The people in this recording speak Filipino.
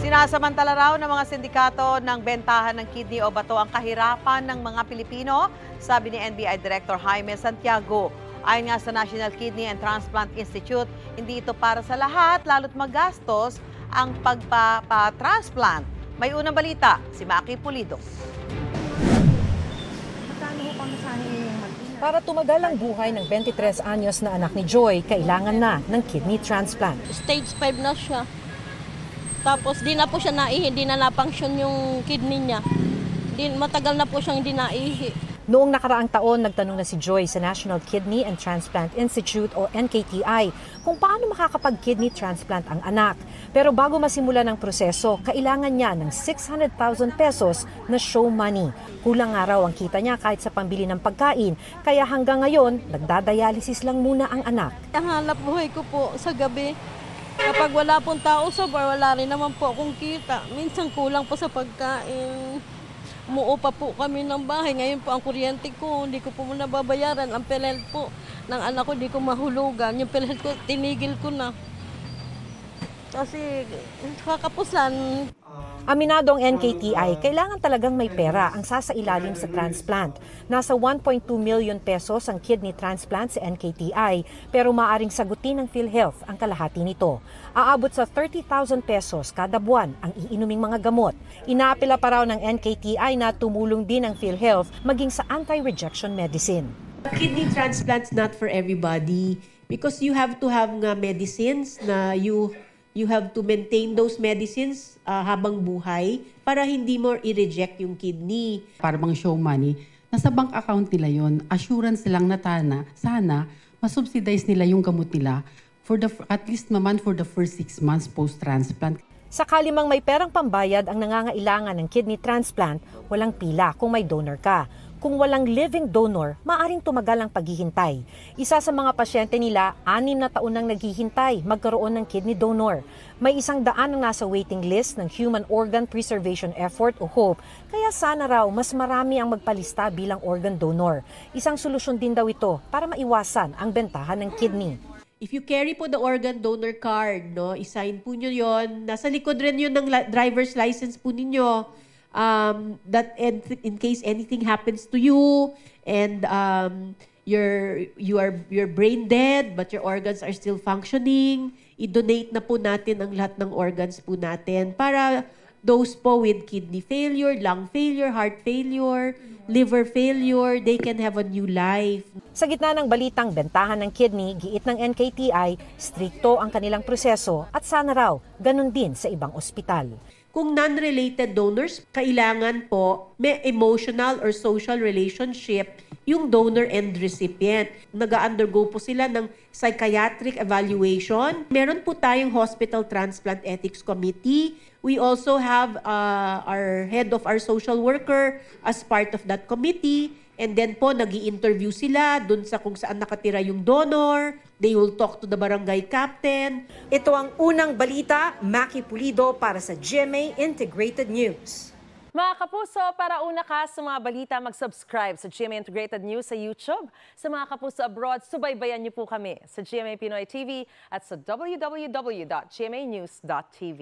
Sinasamantala raw ng mga sindikato ng bentahan ng kidney o bato ang kahirapan ng mga Pilipino, sabi ni NBI Director Jaime Santiago. Ayon nga sa National Kidney and Transplant Institute, hindi ito para sa lahat, lalo't magastos ang pagpapatransplant. May unang balita, si Maki Pulido. Para tumagal ang buhay ng 23 anyos na anak ni Joy, kailangan na ng kidney transplant. Stage 5 na siya. Tapos di na po siya naihi, di na napunction yung kidney niya. Matagal na po siyang hindi naihi. Noong nakaraang taon, nagtanong na si Joy sa National Kidney and Transplant Institute o NKTI kung paano makakapag-kidney transplant ang anak. Pero bago masimulan ang proseso, kailangan niya ng 600,000 pesos na show money. Kulang nga raw ang kita niya kahit sa pambili ng pagkain, kaya hanggang ngayon, nagdadialysis lang muna ang anak. Ang hanap buhay ko po sa gabi, kapag wala pong tao sa bar, wala rin naman po akong kita. Minsan kulang po sa pagkain. Umuo pa po kami ng bahay. Ngayon po ang kuryente ko, hindi ko po muna babayaran. Ang PhilHealth po ng anak ko, hindi ko mahulugan. Yung PhilHealth ko, tinigil ko na. Kasi kakapusan. Aminado ang NKTI, kailangan talagang may pera ang sasailalim sa transplant. Nasa 1.2 million pesos ang kidney transplant sa NKTI, pero maaaring sagutin ng PhilHealth ang kalahati nito. Aabot sa 30,000 pesos kada buwan ang iinuming mga gamot. Inaapela pa raw ng NKTI na tumulong din ang PhilHealth maging sa anti-rejection medicine. Kidney transplant's not for everybody because you have to have medicines na you have to maintain those medicines habang buhay para hindi mo i-reject yung kidney. Para bang show money, nasa bank account nila yon, assurance lang na sana masubsidize nila yung gamot nila for at least naman for the first 6 months post-transplant. Sakali mang may perang pambayad ang nangangailangan ng kidney transplant, walang pila kung may donor ka. Kung walang living donor, maaring tumagal ang paghihintay. Isa sa mga pasyente nila, 6 na taon nang naghihintay magkaroon ng kidney donor. May 100 ang nasa waiting list ng Human Organ Preservation Effort o HOPE, kaya sana raw mas marami ang magpalista bilang organ donor. Isang solusyon din daw ito para maiwasan ang bentahan ng kidney. If you carry po the organ donor card, i-sign po nyo yon. Nasa likod rin yun ng driver's license po ninyo. That in case anything happens to you and you're brain dead but your organs are still functioning, i-donate na po natin ang lahat ng organs po natin para those po with kidney failure, lung failure, heart failure, liver failure, they can have a new life. Sa gitna ng balitang bentahan ng kidney, giit ng NKTI, strikto ang kanilang proseso at sana raw ganun din sa ibang ospital. Kung non-related donors, kailangan po may emotional or social relationship yung donor and recipient. Nag-undergo po sila ng psychiatric evaluation. Meron po tayong Hospital Transplant Ethics Committee. We also have our head of our social worker as part of that committee. And then po, nag-i-interview sila dun sa kung saan nakatira yung donor. They will talk to the barangay captain. Ito ang unang balita, Maki Pulido para sa GMA Integrated News. Mga kapuso, para una ka sa mga balita, mag-subscribe sa GMA Integrated News sa YouTube. Sa mga kapuso abroad, subaybayan niyo po kami sa GMA Pinoy TV at sa www.gmanews.tv.